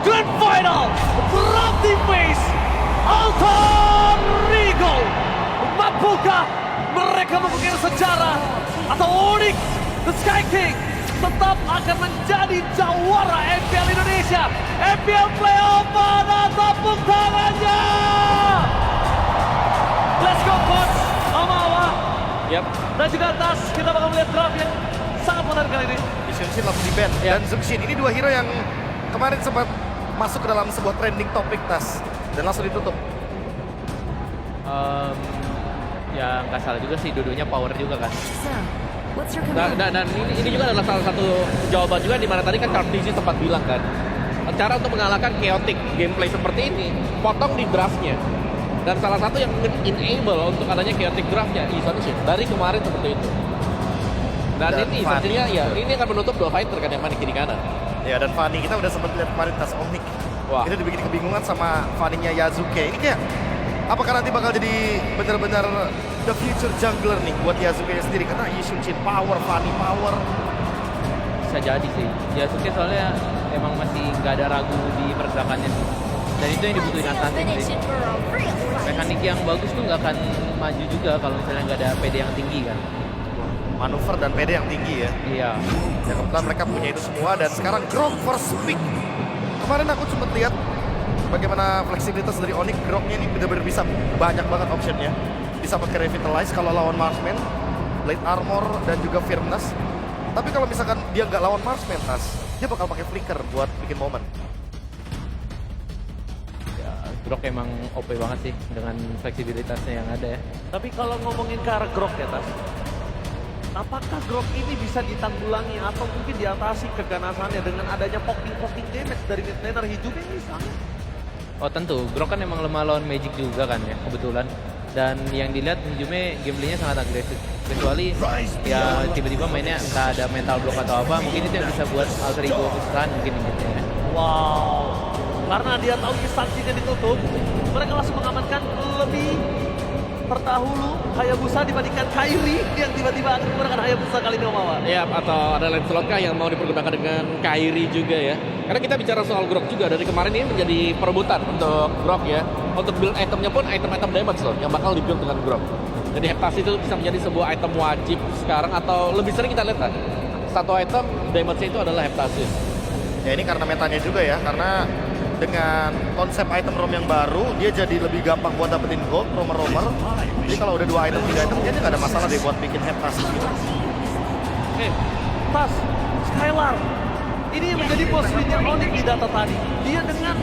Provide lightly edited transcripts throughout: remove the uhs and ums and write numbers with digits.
Grand Final, berarti face Alter Ego. Mampukah mereka mengukir sejarah atau Onyx The Sky King tetap akan menjadi jawara MPL Indonesia? MPL Playoff, mana tepuk tangannya? Let's go coach Omawa. Yap. Dan juga Tas, kita bakal melihat draft yang sangat menarik kali ini. Xunshin langsung di ban dan Zuxin ini dua hero yang kemarin sempat masuk ke dalam sebuah trending topik Tas dan langsung ditutup. Ya nggak salah juga sih, dua-duanya power juga kan. So, what's your Dan, command? dan ini juga adalah salah satu jawaban juga di mana tadi kan Cartesi sempat bilang kan, cara untuk mengalahkan chaotic gameplay seperti ini, potong di draftnya. Dan salah satu yang enable untuk adanya chaotic draftnya Xunshin dari kemarin seperti itu. Dan ini Fanny. sepertinya ya ini akan menutup dua fighter kan yang main kiri kanan. Ya dan Fanny kita udah sempat lihat kemarin Tas Onyx. Wah. Itu dibikin kebingungan sama Fanny-nya Yasuke. Ini kayak apakah nanti bakal jadi benar-benar the future jungler nih buat Yasuke sendiri karena Xunshin power, Fanny power. Bisa jadi sih. Yasuke soalnya emang masih nggak ada ragu di pergerakannya sih. Dan itu yang dibutuhin Assassin sih. Mekanik yang bagus tuh nggak akan maju juga kalau misalnya nggak ada PD yang tinggi kan. Manuver dan PD yang tinggi ya. Iya. Ya kebetulan mereka punya itu semua dan sekarang Grok first pick. Kemarin aku sempat lihat bagaimana fleksibilitas dari Onyx. Groknya ini benar-benar bisa banyak banget optionnya. Bisa pakai Revitalize kalau lawan Marksman, Blade Armor dan juga Firmness. Tapi kalau misalkan dia nggak lawan Marksman, Tas, dia bakal pakai Flicker buat bikin momen. Ya, Grok emang OP banget sih dengan fleksibilitasnya yang ada ya. Tapi kalau ngomongin ke arah Grok ya Tas, apakah Grok ini bisa ditanggulangi atau mungkin diatasi keganasannya dengan adanya poking damage dari mid laner Hijumi misalnya? Oh tentu, Grok kan emang lemah lawan Magic juga kan ya kebetulan. Dan yang dilihat Hijumi gameplaynya sangat agresif. Kecuali ya tiba-tiba mainnya entah ada mental block atau apa, mungkin itu yang bisa buat Alter Ego kesusahan mungkin gitu ya. Wow, karena dia tahu instansinya ditutup, mereka langsung mengamankan lebih terdahulu Hayabusa dibandingkan Kairi yang tiba-tiba akan menggunakan Hayabusa kali ini Omawa. Ya, atau ada Lancelot kah yang mau dipergunakan dengan Kairi juga ya. Karena kita bicara soal Grok juga, dari kemarin ini menjadi perebutan untuk Grok ya. Untuk build itemnya pun item-item damage loh, yang bakal di-build dengan Grok. Jadi Heptasi itu bisa menjadi sebuah item wajib sekarang, atau lebih sering kita lihat kan. Satu item damage-nya itu adalah Heptasi. Ya ini karena metanya juga ya, karena dengan konsep item roam yang baru, dia jadi lebih gampang buat dapetin gold, romer-romer. Jadi kalau udah 2 item, 3 item, dia nggak ada masalah deh buat bikin Heptasi gitu. Oke, Tas, Skylar. Ini yang menjadi posisinya Onyx di data tadi. Dia dengan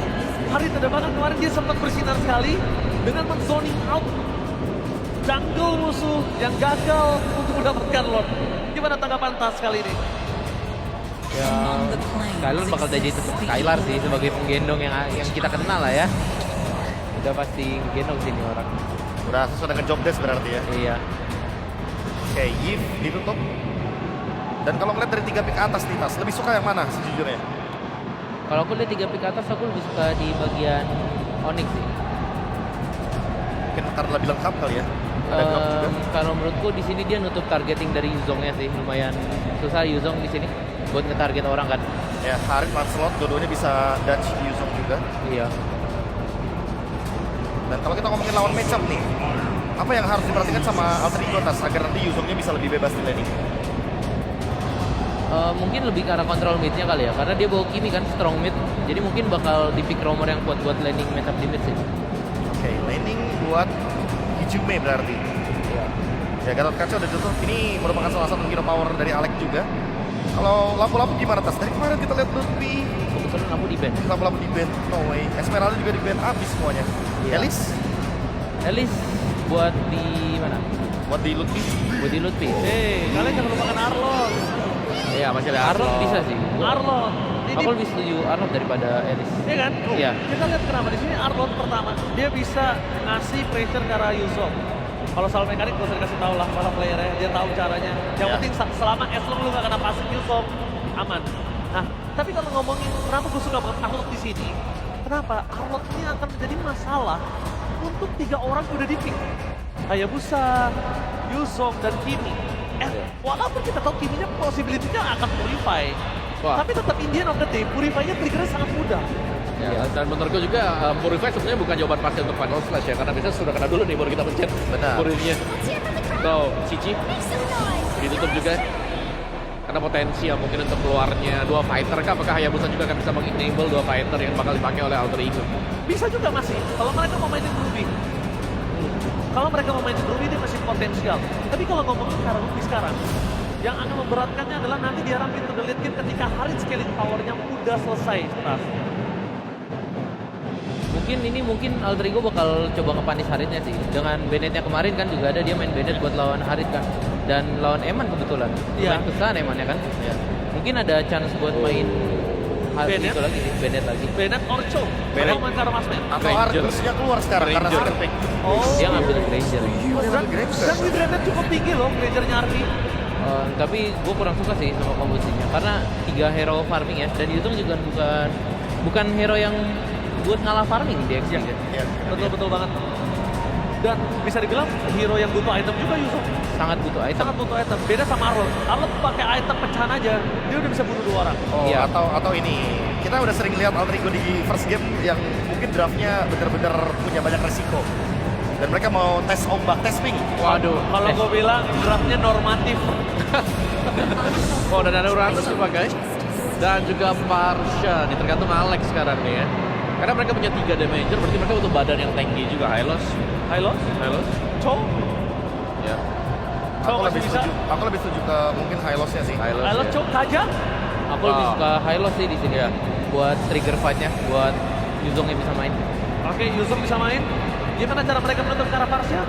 hari terdepan kemarin dia sempat bersinar sekali dengan men-zoning out jungle musuh yang gagal untuk mendapatkan Lord. Gimana tanggapan Tas kali ini? Ya, Skylar bakal jadi Skylar sih sebagai penggendong yang kita kenal lah ya. Udah pasti gendong sini orang. Udah sesuai dengan job desk berarti ya. Iya. Oke, Yves ditutup. Dan kalau ngeliat dari 3 pick atas nih Tas, lebih suka yang mana sejujurnya? Kalau aku lihat 3 pick atas, aku lebih suka di bagian Onyx sih. Mungkin karena lebih lengkap kali ya. Ada Grok juga. Kalau menurutku di sini dia nutup targeting dari Yuzongnya sih, lumayan susah Yuzong di sini buat nge-target orang kan. Ya, Harit, Lancelot, dua-duanya bisa dodge Yuzong juga. Iya. Dan kalau kita ngomongin lawan matchup nih, apa yang harus diperhatikan sama Alter Ego Tas agar nanti Yuzongnya bisa lebih bebas di laning? Mungkin lebih ke arah kontrol mid-nya kali ya, karena dia bawa Kimi kan strong mid, jadi mungkin bakal di pick roamer yang kuat buat landing matchup di mid sih. Oke, laning buat Hijime berarti. Iya. Ya, Gatot Kaca udah tutup. Ini merupakan salah satu hero power dari Alex juga. Kalau lampu-lampu gimana Tas? Dari kemarin kita lihat Ludwig, Kebetulan aku di band. lampu-lampu di band, no way. Esmeralda juga di band habis semuanya. Iya. Elis buat di mana? Buat di Ludwig. Buat di Lutfi. Kalian jangan lupakan Arlon. Iya, masih ada Arnold bisa sih. Arlon. Ini Aku lebih setuju Arnold daripada Elis. iya kan? Iya. Kita lihat kenapa di sini Arlon pertama dia bisa ngasih pressure ke arah Yuzong. Kalau soal mekanik gak usah dikasih tahu lah para playernya, dia tahu caranya. Yang Ya. penting selama as long lu gak kena passing Yuzong, aman. Nah, tapi kalau ngomongin kenapa gue suka banget Arlon di sini, kenapa Arlon ini akan menjadi masalah untuk 3 orang yang udah di pick. Hayabusa, Yuzong, dan Kimi. Walaupun kita tahu Kiminya possibility-nya akan purify. Wah. Tapi tetap Indian of the Day, purify-nya triggernya sangat mudah. Dan menurutku juga Purify sebenarnya bukan jawaban pasti untuk Final Slash ya, karena biasanya sudah kena dulu nih baru kita pencet Purify-nya. Tuh, Cici ditutup juga. Karena potensial mungkin untuk keluarnya dua fighter kah, apakah Hayabusa juga akan bisa mengenable dua fighter yang bakal dipakai oleh Alter Ego? Bisa juga masih, kalau mereka mau mainin Ruby. Kalau mereka mau mainin Ruby dia masih potensial. Tapi kalau ngomongin sekarang Ruby sekarang, yang akan memberatkannya adalah nanti di arah pintu the late game ketika Harit scaling powernya udah selesai. Mungkin Alter Ego bakal coba ngepanis Haritnya sih. Dengan Bennett-nya kemarin kan juga ada dia main Bennett buat lawan Harit kan. Dan lawan Eman kebetulan. Iya. Main kesan Eman ya kan. Ya. Mungkin ada chance buat main Harit itu lagi sih, Bennett lagi. Bennett or Cho, Bennett. kalau main cara Masman. Atau Ranger. harusnya keluar sekarang karena Ranger. skill pick. Dia ngambil Granger. Dan win rate cukup tinggi loh, Grangernya Arki. Tapi gue kurang suka sih sama komposisinya karena 3 hero farming ya, dan itu juga bukan hero yang buat ngalah farming di DXG ya. Iya. Betul banget. Dan bisa dibilang hero yang butuh item juga Yusuf. Sangat butuh item. Sangat butuh item. Beda sama Arlott. Arlott pakai item pecahan aja, dia udah bisa bunuh 2 orang. Oh, Iya. atau ini kita udah sering lihat Alter Ego di first game yang mungkin draftnya bener-bener punya banyak resiko. Dan mereka mau tes ombak, tes ping. Waduh. Kalau gue bilang draftnya normatif. Oh, dan ada Uranus dipakai. Dan juga Parsha, nih tergantung Alex sekarang nih ya. Karena mereka punya 3 damager, berarti mereka butuh badan yang tanky juga. Hylos. Hylos, Cho, Ya. Cho masih bisa. Aku lebih setuju ke mungkin Hylosnya sih. Hylos. Hylos, Ya. Cho, Kaja. Aku lebih suka Hylos sih di sini ya. Buat trigger fight-nya, buat Yuzongnya bisa main. Oke, Yusuf bisa main. Gimana cara mereka menutup cara Parsha?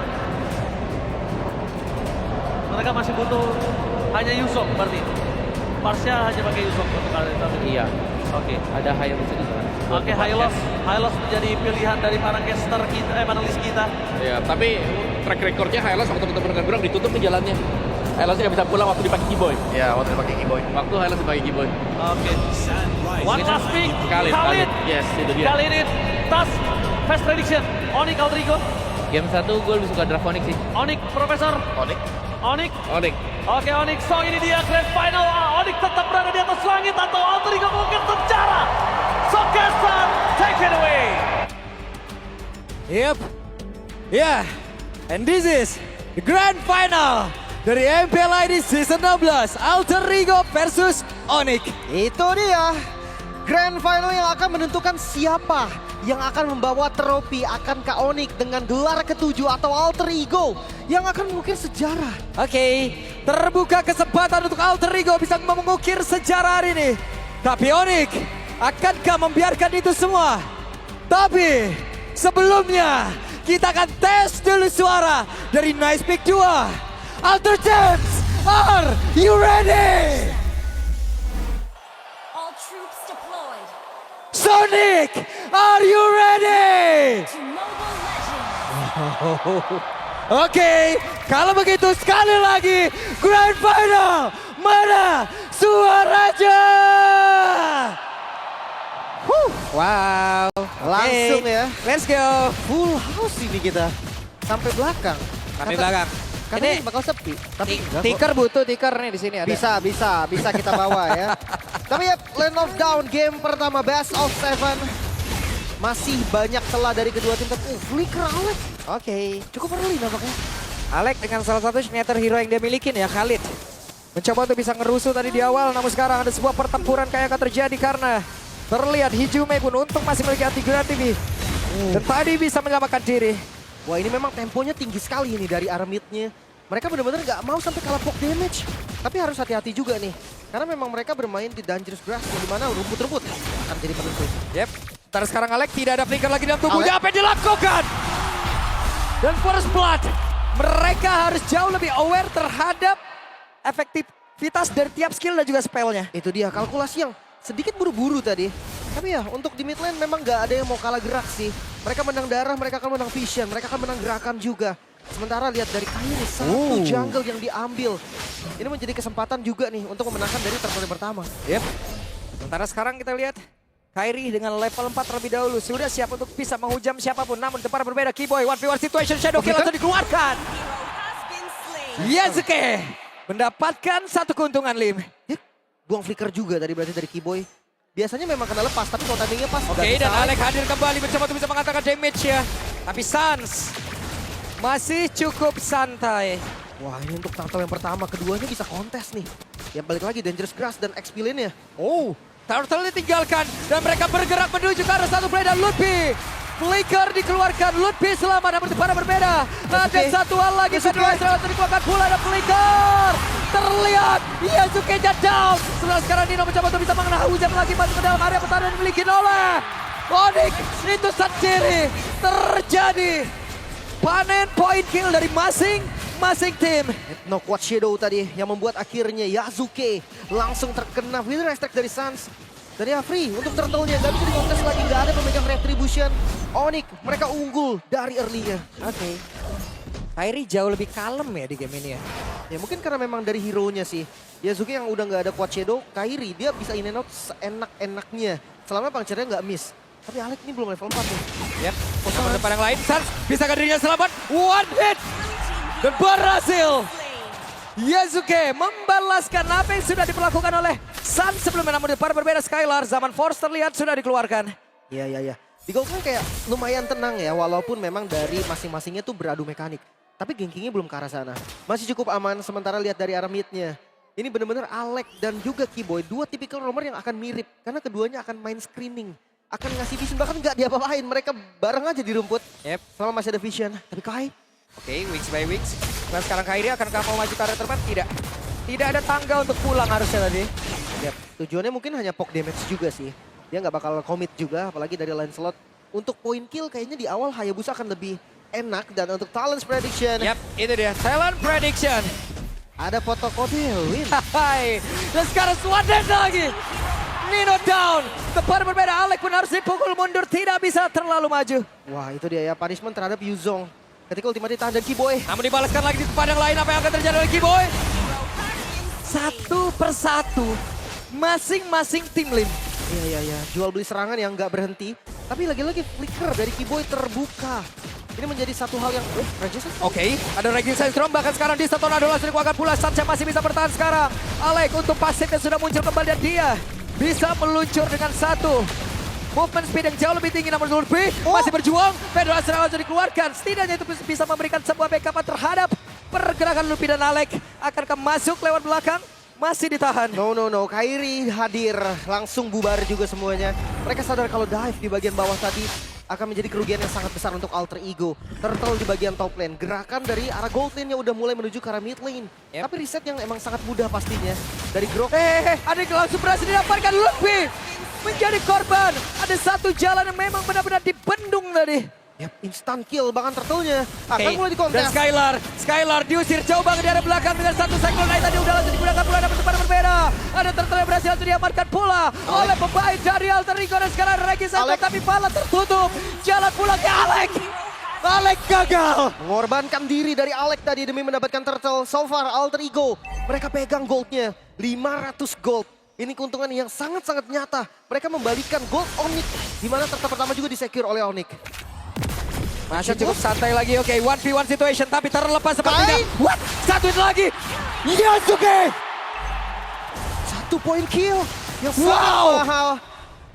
Mereka masih butuh hanya Yusuf berarti. Parsha hanya pakai Yusuf untuk kali ini. Iya, Oke. ada Hayabusa juga kan. buat Oke, ngebuat Hylos menjadi pilihan dari para caster kita, panelis kita. Ya, tapi track recordnya Hylos waktu ketemu dengan Grok ditutup nih jalannya. Hylosnya nggak bisa pulang waktu dipakai Keyboy. Ya, waktu dipakai Keyboy. Waktu Hylos dipakai Keyboy. Oke. One last pick. Khalid. Yes, itu dia. Kali ini tas fast prediction. Onyx Alter Ego. Game 1 gue lebih suka draft Onyx sih. Onyx Profesor. Onyx. Onyx. Onyx. Oke, Onyx. So ini dia grand final. Onyx tetap berada di atas langit atau Alter Ego mungkin secara. So Caster, take it away. Yep. Yeah. And this is the grand final dari MPL ID Season 16. Alter Ego versus Onyx. Itu dia grand final yang akan menentukan siapa yang akan membawa trofi akan ke Onyx dengan gelar ke-7 atau Alter Ego yang akan mengukir sejarah. Oke, terbuka kesempatan untuk Alter Ego bisa mengukir sejarah hari ini. Tapi Onyx, akankah membiarkan itu semua? Tapi sebelumnya kita akan tes dulu suara dari Nice Pick 2. Alter Champs, are you ready? All troops deployed Sonic, are you ready? to Mobile Legends. Oke, kalau begitu sekali lagi Grand Final, mana suaranya? Wow, Langsung ya. Let's go. Full house ini kita. Sampai belakang. Sampai belakang. Karena Ini ini bakal sepi. Tapi enggak kok. Tiker butuh tiker nih di sini ada. Bisa kita bawa ya. Tapi ya, Land of Down game pertama best of 7. Masih banyak celah dari kedua tim. Tapi flicker Alex. Oke, cukup early nampaknya. Alex dengan salah satu signature hero yang dia milikin ya, Khalid. Mencoba untuk bisa ngerusuh tadi di awal, namun sekarang ada sebuah pertempuran kayak akan terjadi karena terlihat Hijume pun untung masih memiliki anti granat ini. Dan tadi bisa menyelamatkan diri. Wah, ini memang temponya tinggi sekali ini dari arah mid-nya. Mereka benar-benar nggak mau sampai kalah poke damage. Tapi harus hati-hati juga nih. Karena memang mereka bermain di dangerous grass di mana rumput-rumput akan jadi penentu. Yep. Ntar sekarang Alex tidak ada flicker lagi dalam tubuhnya. Apa yang dilakukan? Dan first blood. Mereka harus jauh lebih aware terhadap efektivitas dari tiap skill dan juga spellnya. Itu dia kalkulasi yang sedikit buru-buru tadi. Tapi ya untuk di mid lane memang nggak ada yang mau kalah gerak sih. Mereka menang darah, mereka akan menang vision, mereka akan menang gerakan juga. Sementara lihat dari Kairi, satu jungle yang diambil. Ini menjadi kesempatan juga nih untuk memenangkan dari turn pertama. Yep. Sementara sekarang kita lihat Kairi dengan level 4 terlebih dahulu sudah siap untuk bisa menghujam siapapun. Namun tempat berbeda Keyboy, 1v1 situation, Shadow Kill langsung dikeluarkan. Has been slain. Yasuke mendapatkan satu keuntungan Lim. Dia buang flicker juga tadi berarti dari Keyboy. biasanya memang kena lepas, tapi kalau timingnya pas. Oke, nggak bisa. dan Alek hadir kembali mencoba untuk bisa mengatakan damage ya. Tapi Sans masih cukup santai. Wah, ini untuk turtle yang pertama, keduanya bisa kontes nih. Ya balik lagi Dangerous Grass dan XP lane-nya. Oh, Turtle ditinggalkan dan mereka bergerak menuju ke arah satu play dan Lutfi. Flicker dikeluarkan, Lutfi selamat namun para berbeda. Ada satu hal lagi, kedua serangan dikeluarkan pula ada Flicker. Terlihat, Yasuke-nya down. Sekarang Nino mencoba untuk bisa mengenai hujan lagi masuk ke dalam area pertahanan dimiliki oleh Onyx. Itu sendiri terjadi. Panen point kill dari masing-masing tim. No Quad Shadow tadi yang membuat akhirnya Yasuke langsung terkena Wither Strike dari Sans. Dan ya free untuk turtle-nya, gak bisa dikontes lagi, gak ada pemegang Retribution. Onyx, mereka unggul dari early-nya. Oke. Kairi jauh lebih kalem ya di game ini ya. Ya mungkin karena memang dari hero-nya sih. Yasuke yang udah gak ada Quad Shadow, Kairi dia bisa in and out seenak-enaknya. Selama puncture-nya gak miss. Tapi Alec ini belum level 4 nih. Yap, sama depan yang lain. Sans bisa dirinya selamat. One hit. Dan berhasil. Yasuke membalaskan apa yang sudah diperlakukan oleh Sans sebelumnya. Namun depan berbeda Skylar. Zaman Force terlihat sudah dikeluarkan. Iya. Di Gold kan kayak lumayan tenang ya. Walaupun memang dari masing-masingnya tuh beradu mekanik. Tapi gankingnya belum ke arah sana. Masih cukup aman sementara lihat dari arah midnya. Ini benar-benar Alec dan juga Keyboy. Dua tipikal roamer yang akan mirip. Karena keduanya akan main screening. Akan ngasih vision, bahkan nggak diapa-apain. Mereka bareng aja di rumput. Yep. Selama masih ada vision. Tapi Kai, Oke, wings by wings. Dan sekarang Kairi akankah mau maju ke arah terbang? Tidak. Tidak ada tangga untuk pulang harusnya tadi. ya, tujuannya mungkin hanya poke damage juga sih. Dia nggak bakal commit juga, apalagi dari Lancelot. Untuk point kill kayaknya di awal Hayabusa akan lebih enak. Dan untuk Talents Prediction, Yap, itu dia. Talent Prediction. ada foto kode win. Hai. Dan sekarang Swaden lagi. Nino down. Depan berbeda, Alec pun harus dipukul mundur. Tidak bisa terlalu maju. Wah itu dia ya, punishment terhadap Yuzong. Ketika ultimate ditahan dan Keyboy. Namun dibalaskan lagi di tempat yang lain. Apa yang akan terjadi oleh Keyboy? Satu persatu. Masing-masing tim Lim. Iya. Jual beli serangan yang nggak berhenti. Tapi lagi-lagi flicker dari Keyboy terbuka. Ini menjadi satu hal yang... Register? Oke, ada Raging Sandstorm. Bahkan sekarang di Tornado langsung dikeluarkan pula. Sancha masih bisa bertahan sekarang. Alec untuk pasifnya sudah muncul kembali dan dia bisa meluncur dengan satu movement speed yang jauh lebih tinggi. Namun Lutfi masih berjuang. Pedro serangan langsung dikeluarkan. Setidaknya itu bisa memberikan sebuah backup terhadap pergerakan Lutfi dan Alec. Akankah masuk lewat belakang? Masih ditahan. No. Kairi hadir. Langsung bubar juga semuanya. Mereka sadar kalau dive di bagian bawah tadi akan menjadi kerugian yang sangat besar untuk Alter Ego. Turtle di bagian top lane. Gerakan dari arah gold lane-nya udah mulai menuju ke arah mid lane. Yep. Tapi reset yang emang sangat mudah pastinya. Dari Grok. Ada yang langsung berhasil didapatkan. Lutfi menjadi korban. Ada satu jalan yang memang benar-benar dibendung tadi. Yap, instant kill bahkan turtle-nya. Akan Oke, mulai dan dikontes. Skylar diusir jauh banget dari arah belakang dengan satu cycle night tadi udah langsung digunakan pula dapat tempat berbeda. Ada turtle yang berhasil langsung diamankan pula oleh pemain dari Alter Ego dan sekarang Regi Santo tapi pala tertutup. Jalan pulang ke Alec. Alec gagal. Mengorbankan diri dari Alec tadi demi mendapatkan turtle. So far Alter Ego mereka pegang goldnya 500 gold. Ini keuntungan yang sangat-sangat nyata. Mereka membalikan gold Onyx. Dimana turtle pertama juga disecure oleh Onyx. Masih cukup santai lagi. Oke, 1v1 situation tapi terlepas sepertinya. What? Satu hit lagi. Yasuke. Satu point kill yang sangat mahal.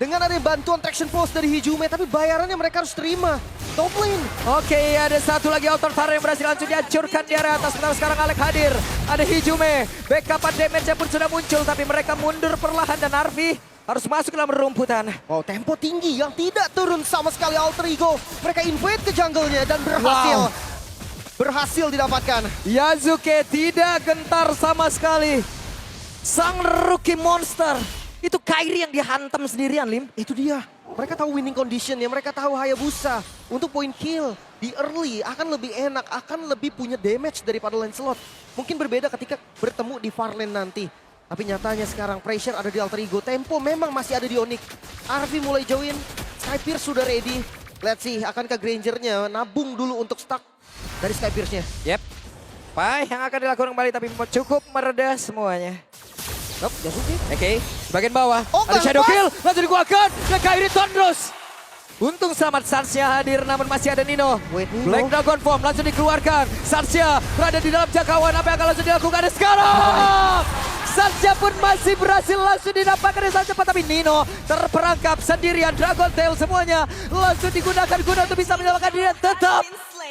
Dengan ada bantuan traction pulse dari Hijume, tapi bayarannya mereka harus terima. Top lane. Oke, ada satu lagi Outer Tower yang berhasil langsung dihancurkan di area atas. Sekarang Alec hadir. Ada Hijume. Backupan damage-nya pun sudah muncul, tapi mereka mundur perlahan dan Arvi harus masuk ke dalam rumputan. Wow, tempo tinggi yang tidak turun sama sekali Alter Ego. Mereka invade ke jungle-nya dan berhasil. Berhasil didapatkan. Yasuke tidak gentar sama sekali. Sang rookie monster. Itu Kairi yang dihantam sendirian, Lim. Itu dia. Mereka tahu winning condition ya. Mereka tahu Hayabusa untuk point kill di early akan lebih enak, akan lebih punya damage daripada Lancelot. Mungkin berbeda ketika bertemu di far lane nanti. Tapi nyatanya sekarang pressure ada di Alter Ego. Tempo memang masih ada di Onyx. Arvi mulai join. Skypierce sudah ready. Let's see, akankah Granger-nya nabung dulu untuk stuck dari Skypierce-nya. Yep. Pai yang akan dilakukan kembali tapi cukup mereda semuanya. Nope, Yasuke. Oke, bagian bawah. Oh, ada Shadow pas. Kill, langsung dikeluarkan. Dan Kairi Tondros. Untung selamat Sansya hadir namun masih ada Nino. Wait, Nino. Black Dragon Form langsung dikeluarkan. Sansya berada di dalam jangkauan apa yang akan langsung dilakukan sekarang. Sansya pun masih berhasil langsung didapatkan dengan sangat cepat. Tapi Nino terperangkap sendirian. Dragon Tail semuanya langsung digunakan guna untuk bisa menyelamatkan diri. Tetap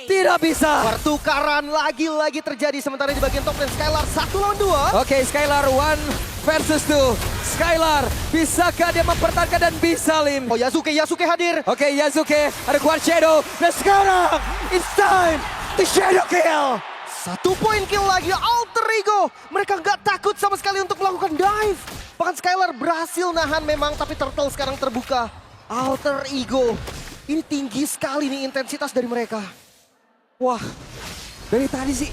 tidak bisa. Pertukaran lagi-lagi terjadi sementara di bagian top lane Skylar 1 lawan 2. Oke, Skylar 1 versus 2. Skylar, bisakah dia mempertahankan dan bisa Lim? Oh Yasuke hadir. Oke, Yasuke, ada Guard Shadow. Dan sekarang, it's time to Shadow Kill. 1 poin kill lagi Alter Ego. Mereka nggak takut sama sekali untuk melakukan dive. Bahkan Skylar berhasil nahan memang, tapi Turtle sekarang terbuka. Alter Ego. Ini tinggi sekali nih intensitas dari mereka. Wah, dari tadi sih,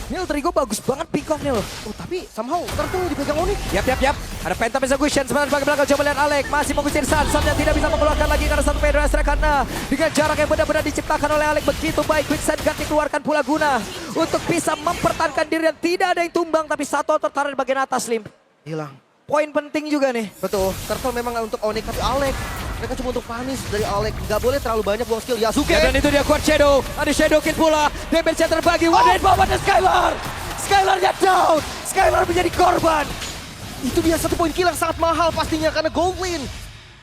ini Alter Ego bagus banget pick off-nya loh. Oh tapi somehow Turtle dipegang Onyx. Yap. Ada Phantom Execution sebenarnya bagian belakang. Coba lihat Alek masih mengusir San yang tidak bisa mengeluarkan lagi karena satu Pedro Astra karena dengan jarak yang benar-benar diciptakan oleh Alek begitu baik. Quicksand Guard dikeluarkan pula guna untuk bisa mempertahankan diri dan tidak ada yang tumbang tapi satu tertarik di bagian atas Lim. Hilang. Poin penting juga nih. Betul. Turtle memang untuk Onyx tapi Alek. Mereka cuma untuk panis dari Alek. Gak boleh terlalu banyak buang skill. Yasuke. Ya, dan itu dia Quad Shadow. Ada Shadow Kill pula. Damage-nya terbagi. One hit bawah dan Skylar. Skylar-nya down. Skylar menjadi korban. Itu dia 1 poin kill yang sangat mahal pastinya karena gold lane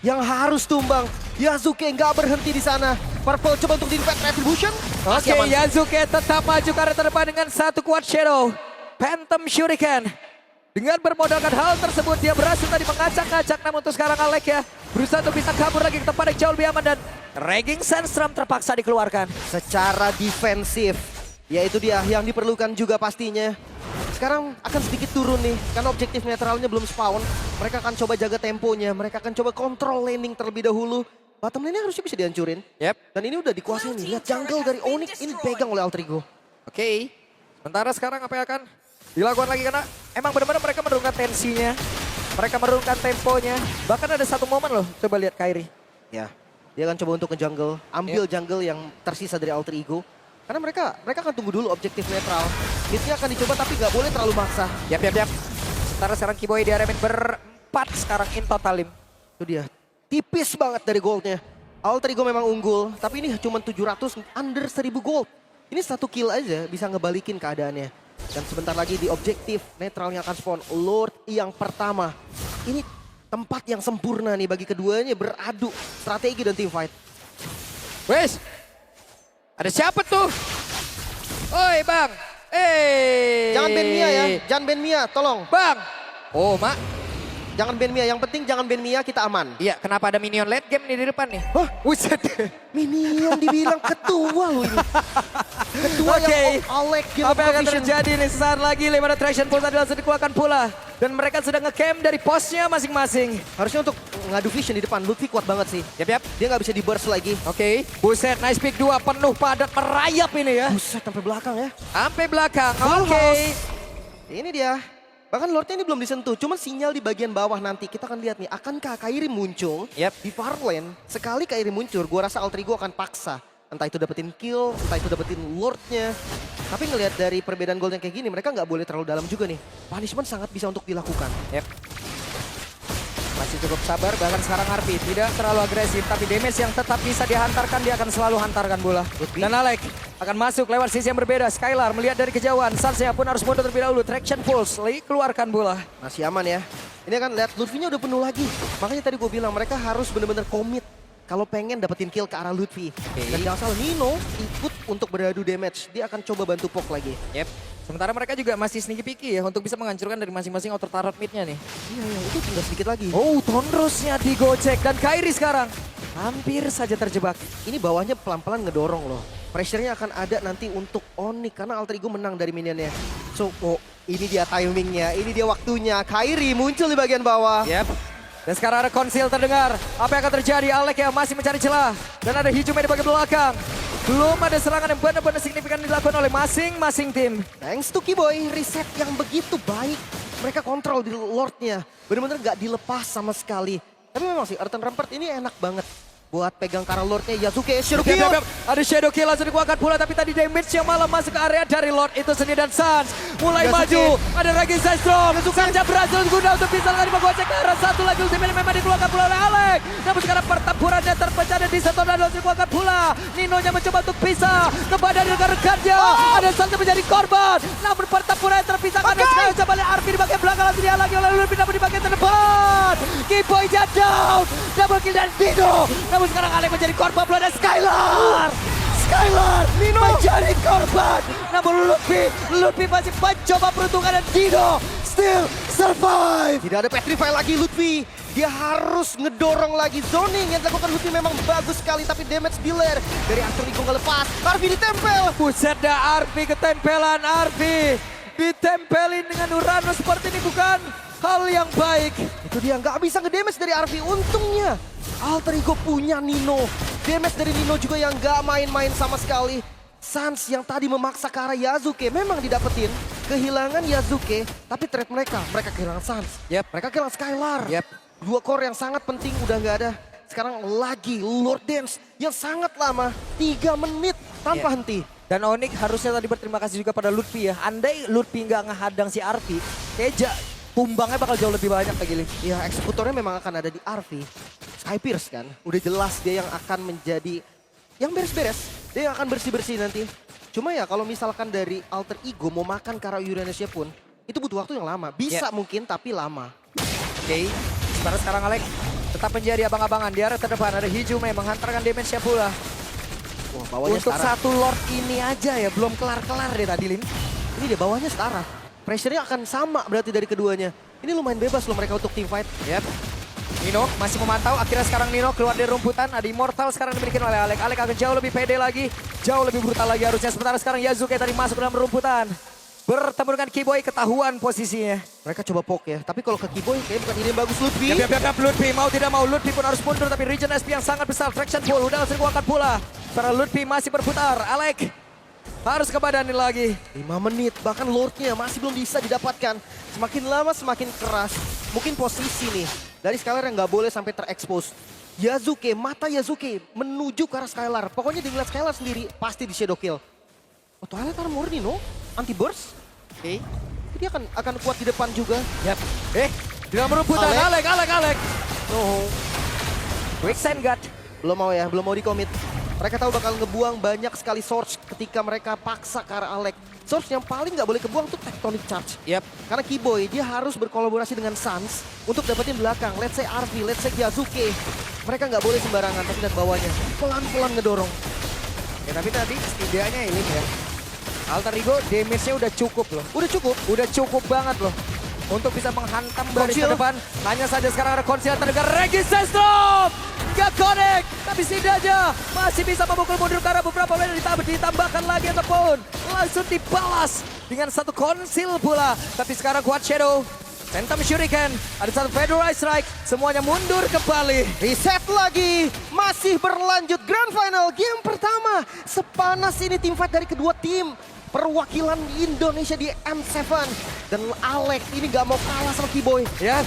yang harus tumbang. Yasuke nggak berhenti di sana. Purple coba untuk di-invade Retribution. Oke, Yasuke tetap maju karena terdepan dengan 1 Quad Shadow. Phantom Shuriken. Dengan bermodalkan hal tersebut, dia berhasil tadi mengacak-ngacak. Namun untuk sekarang Alek ya, berusaha untuk bisa kabur lagi ke tempat yang jauh lebih aman. Dan Raging Sandstorm terpaksa dikeluarkan. Secara defensif, yaitu dia yang diperlukan juga pastinya. Sekarang akan sedikit turun nih, karena objektif netralnya belum spawn. Mereka akan coba jaga temponya, mereka akan coba kontrol laning terlebih dahulu. Bottom lane harusnya bisa dihancurin. Dan ini udah dikuasai nih, lihat jungle dari Onyx ini pegang oleh Alter Ego. Oke, sementara sekarang apa yang akan dilakukan lagi karena emang benar-benar mereka menurunkan tensinya. Mereka menurunkan temponya. Bahkan ada satu momen loh, coba lihat Kairi. Ya, dia akan coba untuk ke jungle, ambil jungle yang tersisa dari Alter Ego. Karena mereka akan tunggu dulu objektif netral. Hitnya akan dicoba tapi nggak boleh terlalu maksa. Yap. Sementara sekarang Kiboy diaremin berempat sekarang in total Lim. Itu dia, tipis banget dari goldnya. Alter Ego memang unggul, tapi ini cuma 700 under 1000 gold. Ini 1 kill aja bisa ngebalikin keadaannya. Dan sebentar lagi di objektif netral yang akan spawn Lord yang pertama. Ini tempat yang sempurna nih bagi keduanya beradu strategi dan team fight. Wes, ada siapa tuh? Oi bang, Jangan ban Mia ya, jangan ban Mia, tolong. Bang. Oh mak. Jangan ban Mia, yang penting jangan ban Mia, kita aman. Iya, kenapa ada minion late game nih di depan nih? Hah? Buset. Minion dibilang ketua loh ini. Ketua yang Alek gitu. Apa yang akan terjadi nih saat lagi 5 traction pulse tadi langsung dikeluarkan pula. Dan mereka sedang nge-camp dari posnya masing-masing. Harusnya untuk ngadu vision di depan, Lutfi kuat banget sih. Yap. Dia nggak bisa di-burst lagi. Oke, buset, nice pick 2 penuh padat merayap ini ya. Buset sampai belakang ya. Sampai belakang, Full oke. house. Ini dia. Bahkan Lordnya ini belum disentuh, cuman sinyal di bagian bawah nanti. Kita akan lihat nih, akankah Kairi muncul di far lane. Sekali Kairi muncul, gua rasa Alter Ego akan paksa. Entah itu dapetin kill, entah itu dapetin Lordnya. Tapi ngelihat dari perbedaan gold yang kayak gini, mereka nggak boleh terlalu dalam juga nih. Punishment sangat bisa untuk dilakukan. Masih cukup sabar, bahkan sekarang Harpy tidak terlalu agresif. Tapi damage yang tetap bisa dihantarkan, dia akan selalu hantarkan bola. Dan Alek akan masuk lewat sisi yang berbeda. Skylar melihat dari kejauhan, Sansya pun harus mundur terlebih dahulu. Traction pulse, keluarkan bola. Masih aman ya. Ini kan lihat Lutfi-nya udah penuh lagi. Makanya tadi gue bilang mereka harus benar-benar komit kalau pengen dapetin kill ke arah Lutfi. Dan jangan salah, Nino ikut untuk beradu damage. Dia akan coba bantu Pok lagi. Sementara mereka juga masih sneaky picky ya untuk bisa menghancurkan dari masing-masing outer turret mid-nya nih. Iya, itu tinggal sedikit lagi. Oh, Tonrosnya digocek dan Kairi sekarang hampir saja terjebak. Ini bawahnya pelan-pelan ngedorong loh. Pressure-nya akan ada nanti untuk Onyx karena Alter Ego menang dari minionnya. So, ini dia timingnya, ini dia waktunya. Kairi muncul di bagian bawah. Dan sekarang ada konsil terdengar. Apa yang akan terjadi? Alek ya masih mencari celah. Dan ada Hijumi di bagian belakang. Belum ada serangan yang benar-benar signifikan dilakukan oleh masing-masing tim. Thanks to Kiboy, reset yang begitu baik. Mereka kontrol di Lordnya. Benar-benar gak dilepas sama sekali. Tapi memang sih, Earthen Rampart ini enak banget buat pegang karena Lordnya Yasuke. Shadow Kill. Ada Shadow Kill langsung dikuatkan pula, tapi tadi damage yang malah masuk ke area dari Lord itu sendiri. Dan Sans mulai maju. Ada Raging Sandstorm. Sansya berhasil guna untuk bisa lagi menggocek ke arah satu lagi. Ultimate memang dikeluarkan pula oleh Alek. Namun sekarang pertempurannya terpecah dan disetor dan langsung dikeluarkan pula. Nino-nya mencoba untuk pisah kepada rekan-rekannya. Ada Sans menjadi korban. Namun pertempuran terpisahkan. Dan sekarang coba lihat Arpi di bagian belakang. bakalan dia lagi oleh Ludwig namun di bagian terdepan. Kiboy down. Double kill dan Dino. Namun sekarang Alek menjadi korban bola dan Skylar. Skylar menjadi korban. Namun Ludwig masih mencoba peruntungan dan Dino still survive. Tidak ada petrify lagi Lutfi. Dia harus ngedorong lagi zoning yang dilakukan Lutfi memang bagus sekali tapi damage dealer dari Arthurigo nggak lepas. Arvi ditempel. Buset dah Arvi ketempelan Arvi. Ditempelin dengan Uranus seperti ini bukan hal yang baik. Itu dia nggak bisa ngedamage dari Arvi. Untungnya Arthurigo punya Nino. Damage dari Nino juga yang nggak main-main sama sekali. Sans yang tadi memaksa ke arah Yasuke memang didapetin. Kehilangan Yasuke tapi trade mereka kehilangan Sans. Mereka kehilangan Skylar. Dua core yang sangat penting udah nggak ada. Sekarang lagi Lord Dance yang sangat lama, 3 menit tanpa henti. Dan Onyx harusnya tadi berterima kasih juga pada Lutfi ya. Andai Lutfi nggak ngehadang si Arvi, kayak tumbangnya bakal jauh lebih banyak lagi. Ya eksekutornya memang akan ada di Arvi. Sky Pierce kan, udah jelas dia yang akan menjadi yang beres-beres. Dia yang akan bersih-bersih nanti. Cuma ya kalau misalkan dari Alter Ego mau makan Kara Uranusnya pun, itu butuh waktu yang lama. Bisa mungkin tapi lama. Oke. Sekarang Alek tetap menjadi abang-abangan di area terdepan. Ada Hijume menghantarkan damage-nya pula. Wah, bawahnya Untuk setara. satu Lord ini aja ya, belum kelar-kelar deh tadi Lin. Ini dia bawahnya setara. Pressure-nya akan sama berarti dari keduanya. Ini lumayan bebas loh mereka untuk team fight. Nino masih memantau, akhirnya sekarang Nino keluar dari rumputan. Ada Immortal sekarang dimiliki oleh Alek. Alek akan jauh lebih pede lagi, jauh lebih brutal lagi harusnya. Sementara sekarang Yasuke tadi masuk dalam rumputan. Bertemu dengan Kiboy, ketahuan posisinya. Mereka coba poke ya, tapi kalau ke Kiboy kayaknya bukan ide yang bagus Lutfi. Lutfi mau tidak mau, Lutfi pun harus mundur. Tapi region SP yang sangat besar, traction pull udah langsung angkat pula. Para Lutfi masih berputar, Alek harus ke badan lagi. 5 menit, bahkan Lordnya masih belum bisa didapatkan. Semakin lama semakin keras. Mungkin posisi nih, dari Skylar yang nggak boleh sampai terekspos. Yasuke, mata Yasuke menuju ke arah Skylar. Pokoknya dia ngeliat Skylar sendiri, pasti di shadow kill. Oh, Twilight Armor nih, no? Anti-burst? Oke. Dia akan kuat di depan juga. Di dalam rumputan, Alek. No. Quicksand guard. Belum mau ya, belum mau di-commit. Mereka tahu bakal ngebuang banyak sekali Surge ketika mereka paksa ke arah Alek. Surge yang paling nggak boleh kebuang tuh Tectonic Charge. Karena Kiboy, dia harus berkolaborasi dengan Sans untuk dapetin belakang. Let's say Arvi, let's say Yasuke. Mereka nggak boleh sembarangan, tapi lihat bawahnya. Pelan-pelan ngedorong. Ya tapi tadi setidaknya ini ya. Alter Ego damage-nya udah cukup loh. Udah cukup banget loh. Untuk bisa menghantam baris ke depan. Hanya saja sekarang ada konsil terdekat Resistance Storm. Gak connect. Tapi setidaknya masih bisa memukul mundur karena beberapa menit ditambahkan lagi ataupun langsung dibalas dengan satu konsil pula. Tapi sekarang kuat Shadow. Phantom Shuriken, ada satu Federalized Strike, semuanya mundur kembali. Reset lagi, masih berlanjut Grand Final game pertama. Sepanas ini tim fight dari kedua tim. Perwakilan Indonesia di M7. Dan Alek ini gak mau kalah sama Kiboy. Ya,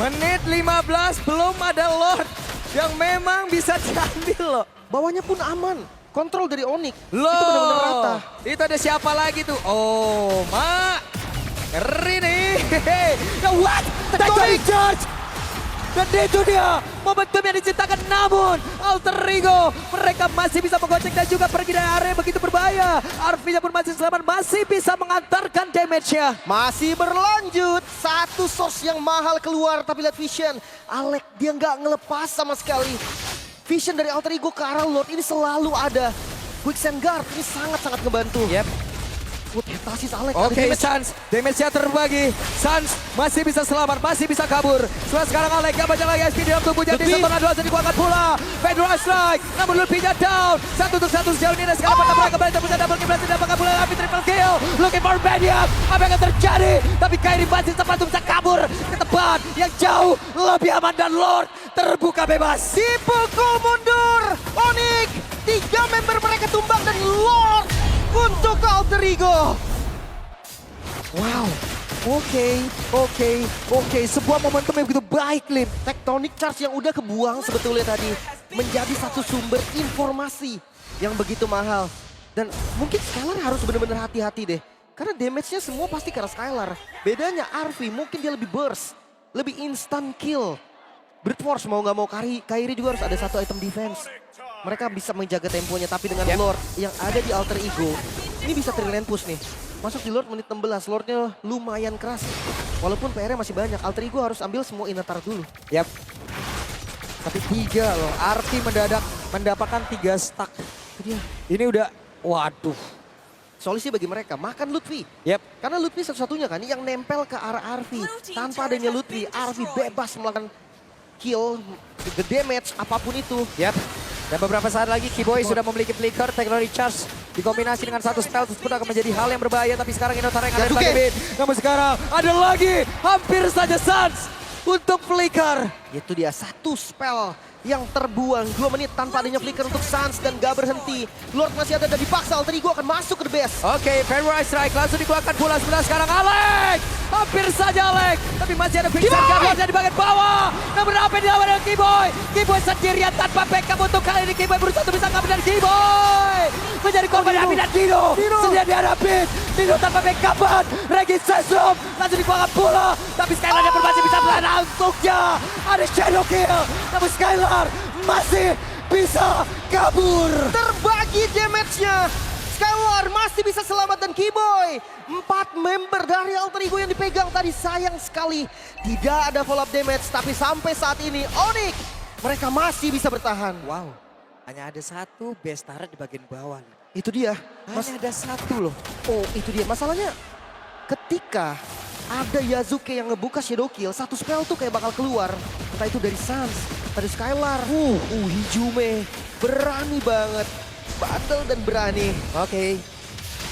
menit 15 belum ada Lord yang memang bisa diambil loh. Bawahnya pun aman. Kontrol dari Onyx, Loh, itu benar-benar rata. Itu ada siapa lagi tuh? Oh, ngeri nih. Nah, what? Tectonic Charge! Dan itu dia momentum yang diciptakan, namun Alter Ego mereka masih bisa menggocek dan juga pergi dari area begitu berbahaya. Arvinya pun masih selamat, masih bisa mengantarkan damage-nya. Masih berlanjut, satu source yang mahal keluar, tapi lihat Vision. Alek dia nggak ngelepas sama sekali. Vision dari Alter Ego ke arah Lord ini selalu ada. Quicksand Guard ini sangat-sangat ngebantu. Hetasis Alek. Oke, Sans, damage-nya terbagi. Sans masih bisa selamat, masih bisa kabur. Sekarang Alek gak banyak lagi SP di dalam tubuhnya. Di setengah dua dikuatkan pula. Federal Strike, namun Lutfi-nya down. 1-1 sejauh ini. Sekarang mereka kembali terpunya double kill. Didapatkan pula Api triple kill. Looking for Maniac. Apa yang akan terjadi? Tapi Kairi masih sempat bisa kabur ke tempat yang jauh lebih aman. Dan Lord terbuka bebas. Dipukul mundur. Onyx, 3 member mereka tumbang dan Lord untuk Alter Ego. Wow. Oke. Sebuah momentum yang begitu baik, Lin. Tectonic Charge yang udah kebuang sebetulnya tadi menjadi satu sumber informasi yang begitu mahal. Dan mungkin Skylar harus benar-benar hati-hati deh. Karena damage-nya semua pasti ke arah Skylar. Bedanya Arvi mungkin dia lebih burst, lebih instant kill. Brute Force mau nggak mau Kairi juga harus ada satu item defense. Mereka bisa menjaga temponya, tapi dengan Lord yang ada di Alter Ego, ini bisa trilen push nih. Masuk di Lord menit 16, Lordnya lumayan keras. Walaupun PR-nya masih banyak, Alter Ego harus ambil semua Inatar dulu. Yap. Tapi 3 loh, Arti mendadak mendapatkan 3 stack. Itu dia. Ini udah, waduh. Solusi bagi mereka, makan Lutfi. Yap. Karena Lutfi satu-satunya kan yang nempel ke arah Arvi. Tanpa adanya Lutfi, Arvi bebas melakukan kill, the damage, apapun itu. Yap. Dan beberapa saat lagi Kiboy sudah memiliki flicker, teknologi charge dikombinasi dengan satu spell tersebut akan menjadi hal yang berbahaya. Tapi sekarang Inotar yang ada di Yasuke. Bit. Namun sekarang ada lagi hampir saja Sans untuk flicker. Itu dia, satu spell yang terbuang 2 menit tanpa adanya flicker untuk Sans dan gak berhenti. Lord masih ada dan dipaksa, Alter Ego akan masuk ke the base. Oke, Fairway Strike langsung dikeluarkan pula sebelah sekarang Alex. Hampir saja Alex. Tapi masih ada Vincent Carlos di bagian bawah. Namun apa yang dilawan dengan Kiboy? Kiboy sendirian tanpa backup untuk kali ini. Kiboy berusaha untuk bisa ngambil dari Kiboy. Menjadi korban Abi dan Dino. Sedia dihadapi. Dino tanpa backupan. Regis Sesum langsung dikeluarkan pula. Tapi Skylar yang masih bisa melawan untuknya. Ada shadow kill. Namun Skylar masih bisa kabur. Terbagi damage-nya. Skylar masih bisa selamat dan Kiboy. 4 member dari Alter Ego yang dipegang tadi, sayang sekali. Tidak ada follow up damage, tapi sampai saat ini Onyx mereka masih bisa bertahan. Wow, hanya ada satu base turret di bagian bawah. Itu dia. Hanya ada satu loh. Oh, itu dia. Masalahnya ketika ada Yasuke yang ngebuka shadow kill, satu spell tuh kayak bakal keluar. Entah itu dari Sans, dari Skylar. Hijume berani banget. Bandel dan berani. Oke.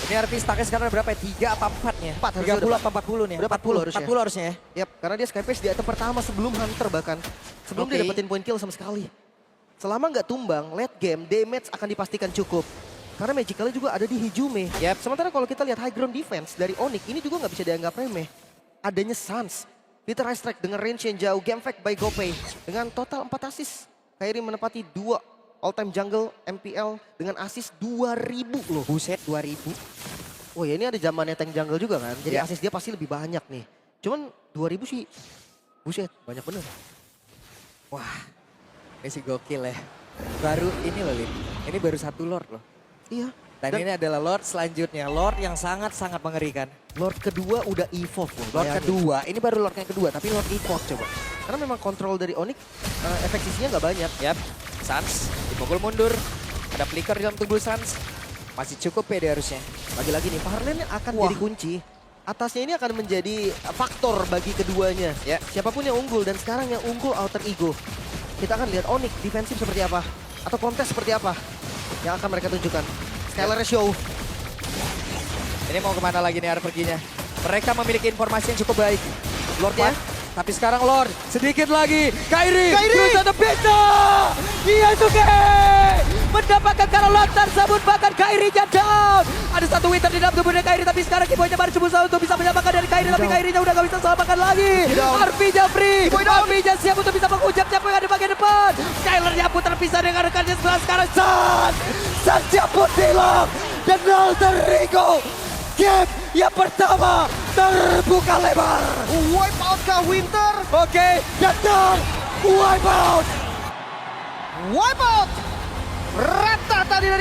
Ini arti stacknya sekarang berapa ya? 3 apa 4-nya? 4 harusnya 30 udah apa 40 nih? Udah 40 harusnya. 40 harusnya ya? Yap, karena dia Skyface di item pertama sebelum Hunter bahkan. Sebelum dia Oke. dapetin point kill sama sekali. Selama nggak tumbang, late game, damage akan dipastikan cukup. Karena magicalnya juga ada di Hijume. Yap. Sementara kalau kita lihat high ground defense dari Onyx, ini juga nggak bisa dianggap remeh. Adanya Sans. Peter Ice Strike dengan range yang jauh, game fact by Gopay. Dengan total 4 assist. Kairi menepati 2 all-time jungle MPL dengan assist 2000 loh. Buset 2000. Oh ya ini ada zamannya tank jungle juga kan. Jadi Ya. assist dia pasti lebih banyak nih. Cuman 2000 sih, buset banyak bener. Wah, ini sih gokil ya. Baru ini loh Lin, ini baru 1 Lord loh. Iya. Dan ini adalah Lord selanjutnya, Lord yang sangat-sangat mengerikan. Lord kedua udah evolve loh. Lord bayangin. kedua, ini baru Lord yang kedua, tapi Lord evolve coba. Karena memang kontrol dari Onyx efek sisinya nggak banyak. Yap, Sans dipukul mundur. Ada flicker di dalam tubuh Sans. Masih cukup pede harusnya. Lagi-lagi nih, Parlen akan Wah. jadi kunci. Atasnya ini akan menjadi faktor bagi keduanya. Ya. Siapapun yang unggul dan sekarang yang unggul Alter Ego. Kita akan lihat Onyx defensif seperti apa. Atau kontes seperti apa yang akan mereka tunjukkan. Skylar show. Ini mau kemana lagi nih arah perginya? Mereka memiliki informasi yang cukup baik. Lord ya. Tapi sekarang Lord, sedikit lagi. Kairi, berusaha untuk bisa. Yasuke mendapatkan kalau Lord tersebut, bahkan Kairinya down. Ada satu winter di dalam tubuhnya Kairi, tapi sekarang Kiboynya baru berusaha untuk bisa menyelamatkan dari Kairi, tapi Kairinya udah gak bisa selamatkan lagi. Arvinya free, Arvinya siap untuk bisa menghujat siapa yang ada di bagian depan. Skylarnya pun terpisah dengan rekannya sebelah sekarang. San pun hilang. Dan Alter Ego, game yang pertama terbuka lebar. Wipe out kah Winter? Oke, datang wipe out. Wipe out. Rata tadi dari